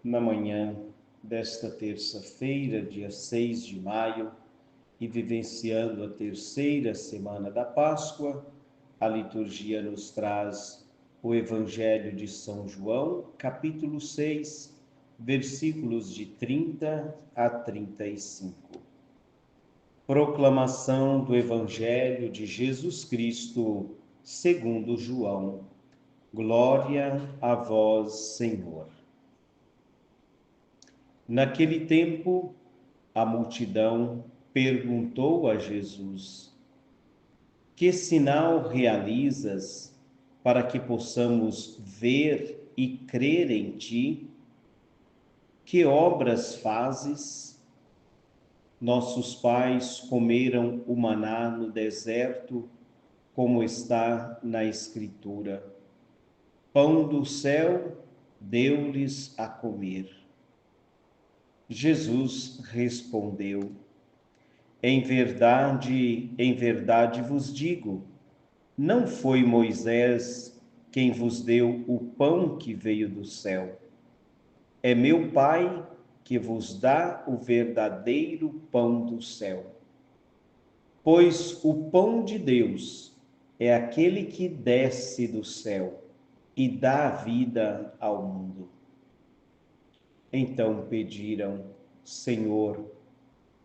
na manhã desta terça-feira, dia 6 de maio, e vivenciando a terceira semana da Páscoa, a liturgia nos traz o Evangelho de São João, capítulo 6, versículos de 30 a 35. Proclamação do Evangelho de Jesus Cristo, segundo João. Glória a vós, Senhor. Naquele tempo, a multidão perguntou a Jesus: que sinal realizas para que possamos ver e crer em ti? Que obras fazes? Nossos pais comeram o maná no deserto, como está na Escritura. Pão do céu deu-lhes a comer. Jesus respondeu: em verdade vos digo, não foi Moisés quem vos deu o pão que veio do céu. É meu Pai que vos dá o verdadeiro pão do céu. Pois o pão de Deus é aquele que desce do céu e dá vida ao mundo. Então pediram: Senhor,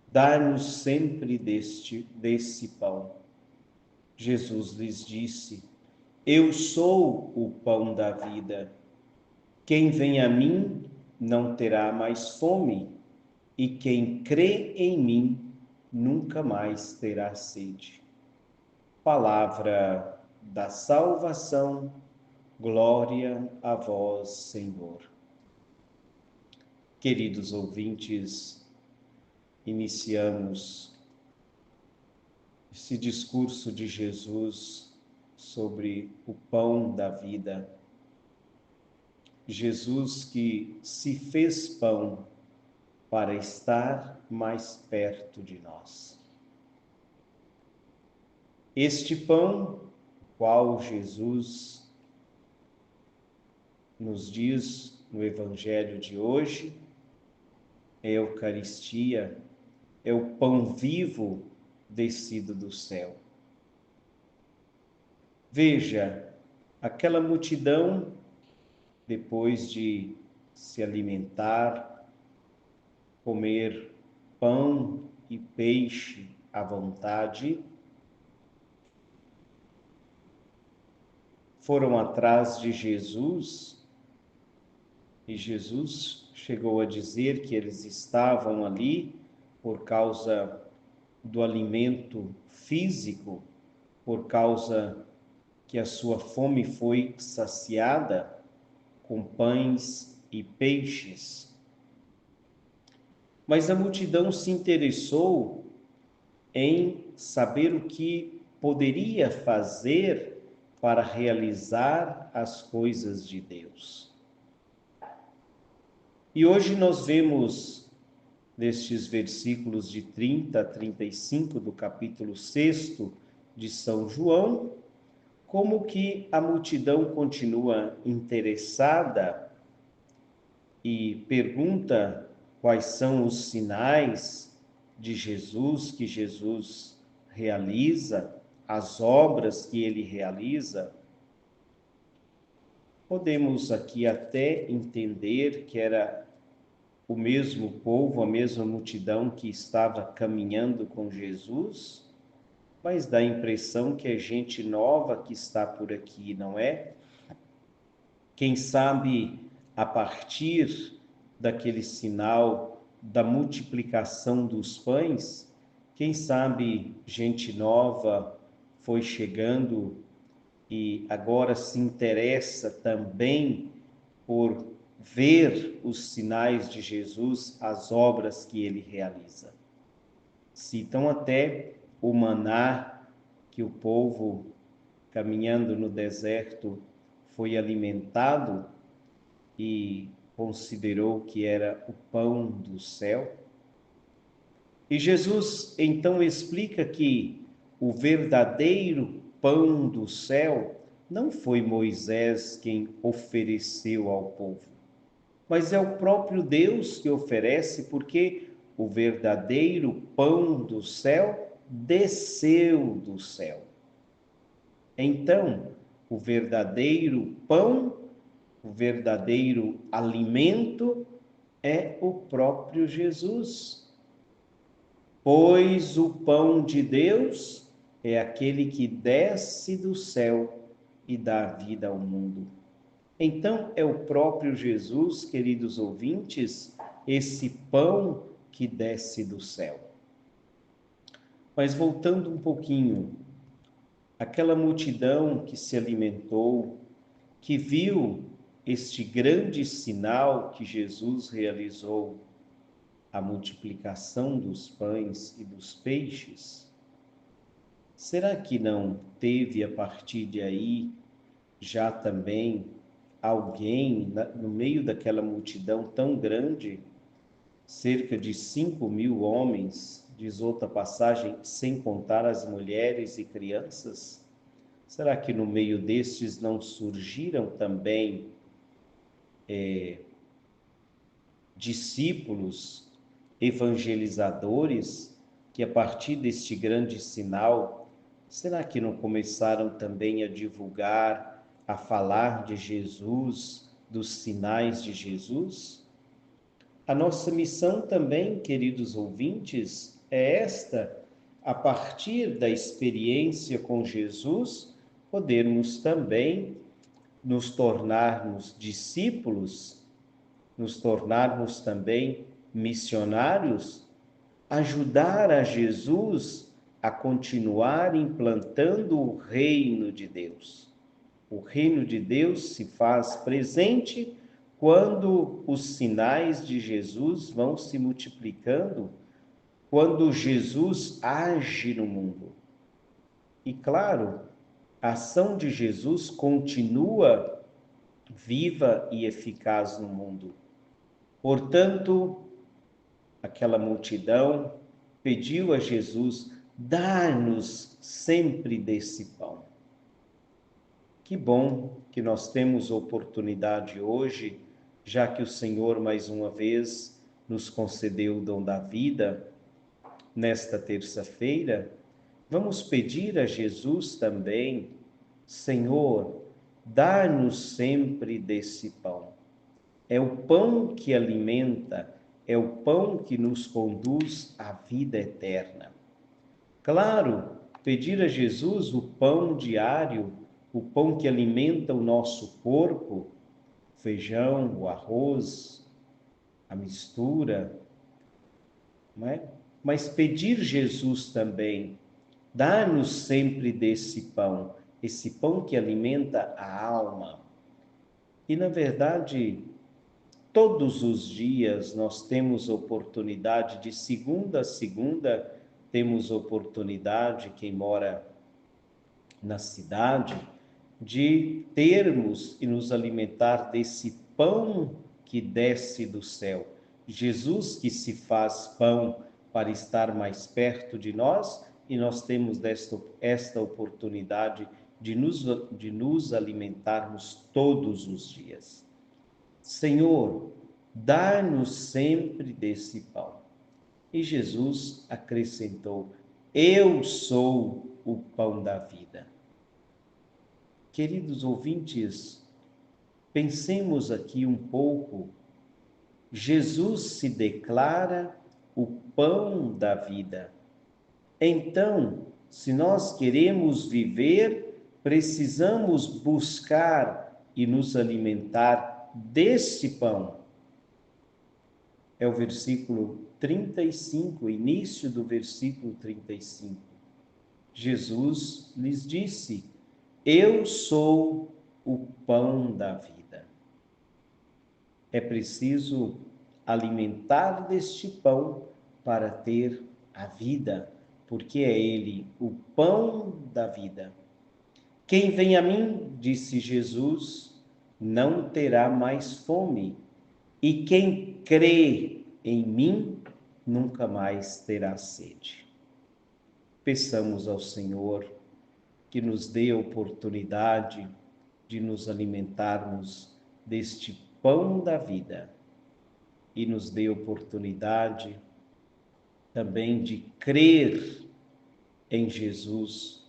dá-nos sempre desse pão. Jesus lhes disse: eu sou o pão da vida. Quem vem a mim não terá mais fome, e quem crê em mim nunca mais terá sede. Palavra da salvação, glória a vós, Senhor. Queridos ouvintes, iniciamos esse discurso de Jesus sobre o pão da vida. Jesus que se fez pão para estar mais perto de nós. Este pão, qual Jesus nos diz no Evangelho de hoje, é a Eucaristia, é o pão vivo descido do céu. Veja, aquela multidão, depois de se alimentar, comer pão e peixe à vontade, foram atrás de Jesus, e Jesus chegou a dizer que eles estavam ali por causa do alimento físico, por causa que a sua fome foi saciada com pães e peixes. Mas a multidão se interessou em saber o que poderia fazer para realizar as coisas de Deus. E hoje nós vemos, nestes versículos de 30 a 35 do capítulo 6 de São João, como que a multidão continua interessada e pergunta quais são os sinais de Jesus que Jesus realiza, as obras que ele realiza. Podemos aqui até entender que era o mesmo povo, a mesma multidão que estava caminhando com Jesus, mas dá a impressão que é gente nova que está por aqui, não é? Quem sabe a partir daquele sinal da multiplicação dos pães, quem sabe gente nova foi chegando e agora se interessa também por ver os sinais de Jesus, as obras que ele realiza. Citam até o maná que o povo, caminhando no deserto, foi alimentado e considerou que era o pão do céu. E Jesus então explica que o verdadeiro pão do céu não foi Moisés quem ofereceu ao povo, mas é o próprio Deus que oferece, porque o verdadeiro pão do céu desceu do céu. Então, o verdadeiro pão, o verdadeiro alimento é o próprio Jesus. Pois o pão de Deus é aquele que desce do céu e dá vida ao mundo. Então, é o próprio Jesus, queridos ouvintes, esse pão que desce do céu. Mas voltando um pouquinho, aquela multidão que se alimentou, que viu este grande sinal que Jesus realizou, a multiplicação dos pães e dos peixes, será que não teve a partir de aí já também alguém no meio daquela multidão tão grande, cerca de 5.000 homens, diz outra passagem, sem contar as mulheres e crianças? Será que no meio destes não surgiram também discípulos, evangelizadores, que a partir deste grande sinal, será que não começaram também a divulgar, a falar de Jesus, dos sinais de Jesus? A nossa missão também, queridos ouvintes, é esta: a partir da experiência com Jesus, podermos também nos tornarmos discípulos, nos tornarmos também missionários, ajudar a Jesus a continuar implantando o reino de Deus. O reino de Deus se faz presente quando os sinais de Jesus vão se multiplicando, quando Jesus age no mundo. E claro, a ação de Jesus continua viva e eficaz no mundo. Portanto, aquela multidão pediu a Jesus: dá-nos sempre desse pão. Que bom que nós temos oportunidade hoje, já que o Senhor mais uma vez nos concedeu o dom da vida, nesta terça-feira, vamos pedir a Jesus também: Senhor, dá-nos sempre desse pão. É o pão que alimenta, é o pão que nos conduz à vida eterna. Claro, pedir a Jesus o pão diário, o pão que alimenta o nosso corpo, o feijão, o arroz, a mistura, não é? Mas pedir Jesus também, dá-nos sempre desse pão, esse pão que alimenta a alma. E, na verdade, todos os dias nós temos oportunidade, de segunda a segunda, temos oportunidade, quem mora na cidade, de termos e nos alimentar desse pão que desce do céu. Jesus que se faz pão para estar mais perto de nós, e nós temos esta oportunidade de nos alimentarmos todos os dias. Senhor, dá-nos sempre desse pão. E Jesus acrescentou: eu sou o pão da vida. Queridos ouvintes, pensemos aqui um pouco. Jesus se declara o pão da vida. Então, se nós queremos viver, precisamos buscar e nos alimentar desse pão. É o versículo 35, início do versículo 35. Jesus lhes disse: eu sou o pão da vida. É preciso alimentar deste pão para ter a vida, porque é ele o pão da vida. Quem vem a mim, disse Jesus, não terá mais fome, e quem crê em mim nunca mais terá sede. Peçamos ao Senhor que nos dê a oportunidade de nos alimentarmos deste pão da vida, e nos dê oportunidade também de crer em Jesus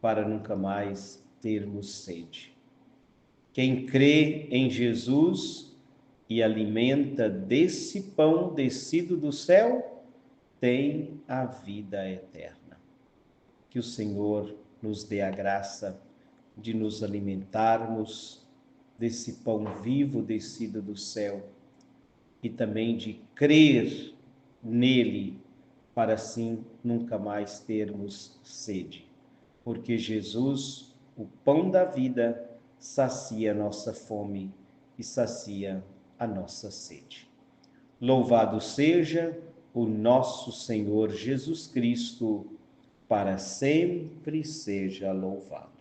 para nunca mais termos sede. Quem crê em Jesus e alimenta desse pão descido do céu, tem a vida eterna. Que o Senhor nos dê a graça de nos alimentarmos desse pão vivo descido do céu e também de crer nele, para assim nunca mais termos sede. Porque Jesus, o pão da vida, sacia a nossa fome e sacia a nossa sede. Louvado seja o nosso Senhor Jesus Cristo, para sempre seja louvado.